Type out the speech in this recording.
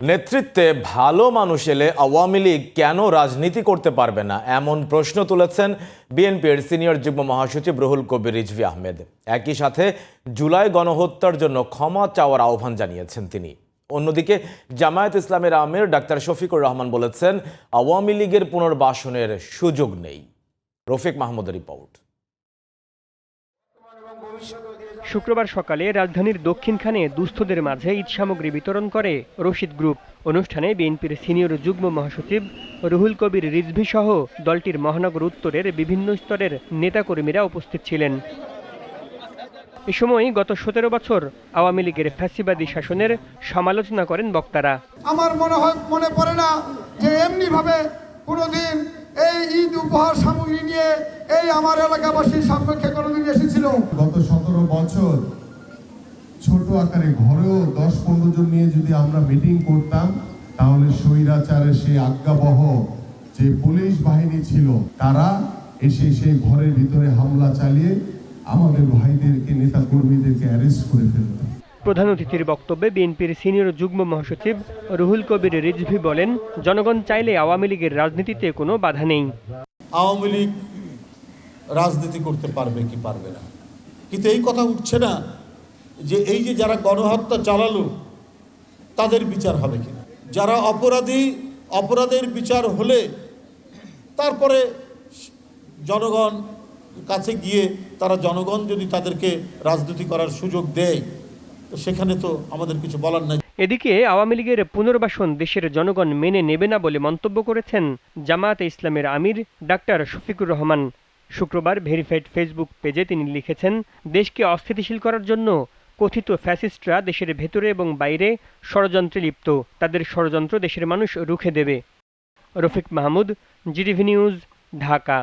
নেতৃত্বে ভালো মানুষ এলে আওয়ামী লীগ কেন রাজনীতি করতে পারবে না এমন প্রশ্ন তুলেছেন বিএনপির সিনিয়র যুগ্ম মহাসচিব রুহুল কবির রিজভী আহমেদ। একই সাথে জুলাই গণহত্যার জন্য ক্ষমা চাওয়ার আহ্বান জানিয়েছেন তিনি। অন্যদিকে জামায়াত ইসলামের আমির ডাক্তার শফিকুর রহমান বলেছেন আওয়ামী লীগের পুনর্বাসনের সুযোগ নেই। রফিক মাহমুদের রিপোর্ট। শুক্রবার সকালে রাজধানীর দক্ষিণখানে দুস্থদের মাঝে ঈদ সামগ্রী বিতরণ করে রশিদ গ্রুপ। অনুষ্ঠানে বিএনপির সিনিয়র যুগ্ম মহাসচিব রুহুল কবির রিজভী সহ দলটির মহানগর উত্তরের বিভিন্ন স্তরের নেতাকর্মীরা উপস্থিত ছিলেন। এ সময় গত 17 বছর আওয়ামী লীগের ফ্যাসিবাদী শাসনের সমালোচনা করেন বক্তারা। আমার মনে পড়ে না যে এমনিভাবে কোনোদিন এই ঈদ উপহার সামগ্রী নিয়ে এই আমার এলাকাবাসীর সামনে কোনোদিন এসেছিল। গত 17 বছর ছোট আকারে ঘরেও 10-15 জন নিয়ে যদি আমরা মিটিং করতাম, তাহলে স্বৈরাচারের সেই আজ্ঞাবহ যে পুলিশ বাহিনী ছিল তারা এসে সেই ঘরের ভিতরে হামলা চালিয়ে আমাদের ভাইদেরকে, নেতা কর্মীদেরকে অ্যারেস্ট করে ফেলত। প্রধান অতিথির বক্তব্যে বিএনপির সিনিয়র যুগ্ম মহাসচিব রুহুল কবির রিজভী বলেন, জনগণ চাইলে আওয়ামী লীগের রাজনীতিতে কোনো বাধা নেই। আওয়ামী লীগ রাজনীতি করতে পারবে কি পারবে না, কিন্তু এই কথা উঠছে না যে এই যে যারা গণহত্যা চালালো তাদের বিচার হবে কিনা। যারা অপরাধী, অপরাধের বিচার হলে তারপরে জনগণ কাছে গিয়ে তারা জনগণ যদি তাদেরকে রাজনীতি করার সুযোগ দেয়, তো সেখানে তো আমাদের কিছু বলার নাই। এদিকে আওয়ামী লীগের পুনর্বাসন দেশের জনগণ মেনে নেবে না বলে মন্তব্য করেছেন জামায়াতে ইসলামের আমির ডাক্তার শফিকুর রহমান। শুক্রবার ভেরিফাইড ফেসবুক পেজে তিনি লিখেছেন, দেশকে অস্থিতিশীল করার জন্য কথিত ফ্যাসিস্টরা দেশের ভেতরে এবং বাইরে ষড়যন্ত্রে লিপ্ত। তাদের ষড়যন্ত্র দেশের মানুষ রুখে দেবে। Rafiq Mahmud, GTV news, Dhaka.